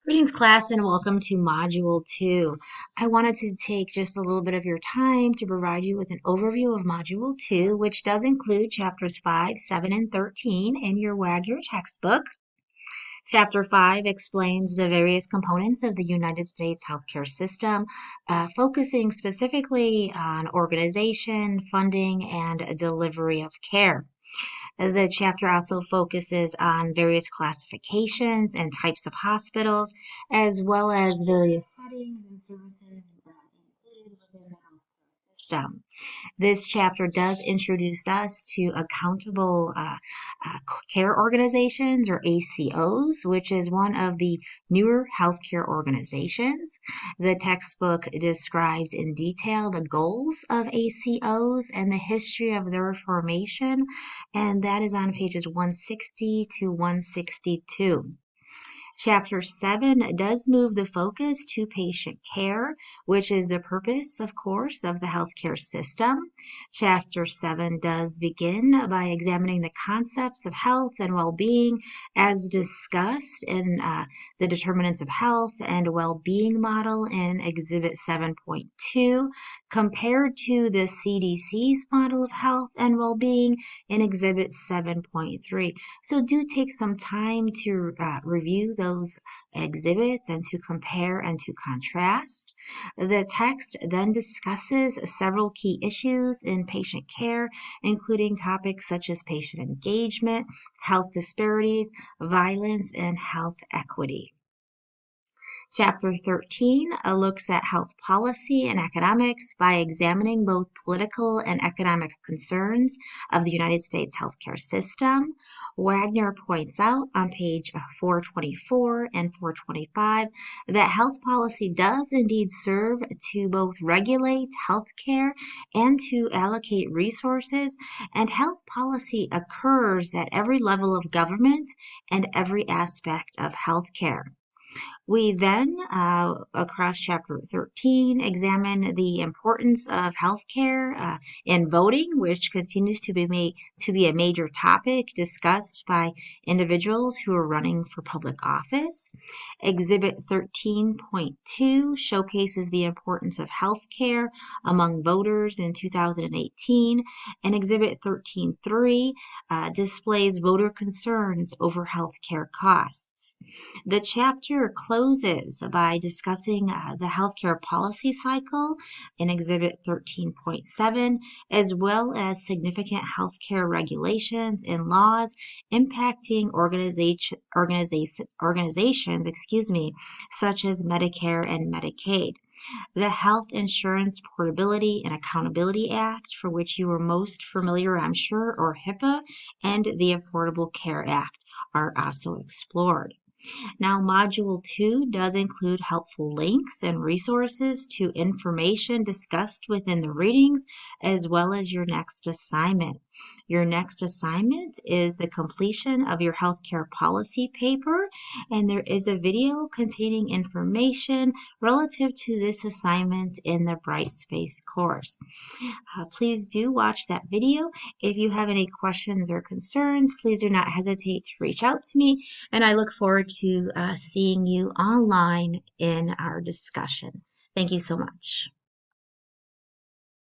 Greetings, class, and welcome to Module 2. I wanted to take just a little bit of your time to provide you with an overview of Module 2, which does include Chapters 5, 7, and 13 in your Wagner textbook. Chapter 5 explains the various components of the United States healthcare system, focusing specifically on organization, funding, and delivery of care. The chapter also focuses on various classifications and types of hospitals, as well as various settings and services included within the healthcare system. This chapter does introduce us to accountable care organizations, or ACOs, which is one of the newer healthcare organizations. The textbook describes in detail the goals of ACOs and the history of their formation, and that is on pages 160 to 162. Chapter 7 does move the focus to patient care, which is the purpose, of course, of the healthcare system. Chapter 7 does begin by examining the concepts of health and well-being as discussed in the Determinants of Health and Well-Being Model in Exhibit 7.2, compared to the CDC's Model of Health and Well-Being in Exhibit 7.3. So do take some time to review those exhibits and to compare and to contrast. The text then discusses several key issues in patient care, including topics such as patient engagement, health disparities, violence, and health equity. Chapter 13 looks at health policy and economics by examining both political and economic concerns of the United States healthcare system. Wagner points out on page 424 and 425 that health policy does indeed serve to both regulate healthcare and to allocate resources, and health policy occurs at every level of government and every aspect of healthcare. We then, across chapter 13, examine the importance of healthcare in voting, which continues to be a major topic discussed by individuals who are running for public office. Exhibit 13.2 showcases the importance of healthcare among voters in 2018, and Exhibit 13.3 displays voter concerns over healthcare costs. The chapter closes by discussing the healthcare policy cycle in Exhibit 13.7, as well as significant healthcare regulations and laws impacting organizations, such as Medicare and Medicaid. The Health Insurance Portability and Accountability Act, for which you are most familiar, I'm sure, or HIPAA, and the Affordable Care Act are also explored. Now, Module 2 does include helpful links and resources to information discussed within the readings, as well as your next assignment. Your next assignment is the completion of your healthcare policy paper, and there is a video containing information relative to this assignment in the Brightspace course. Please do watch that video. If you have any questions or concerns, please do not hesitate to reach out to me, and I look forward to seeing you online in our discussion. Thank you so much.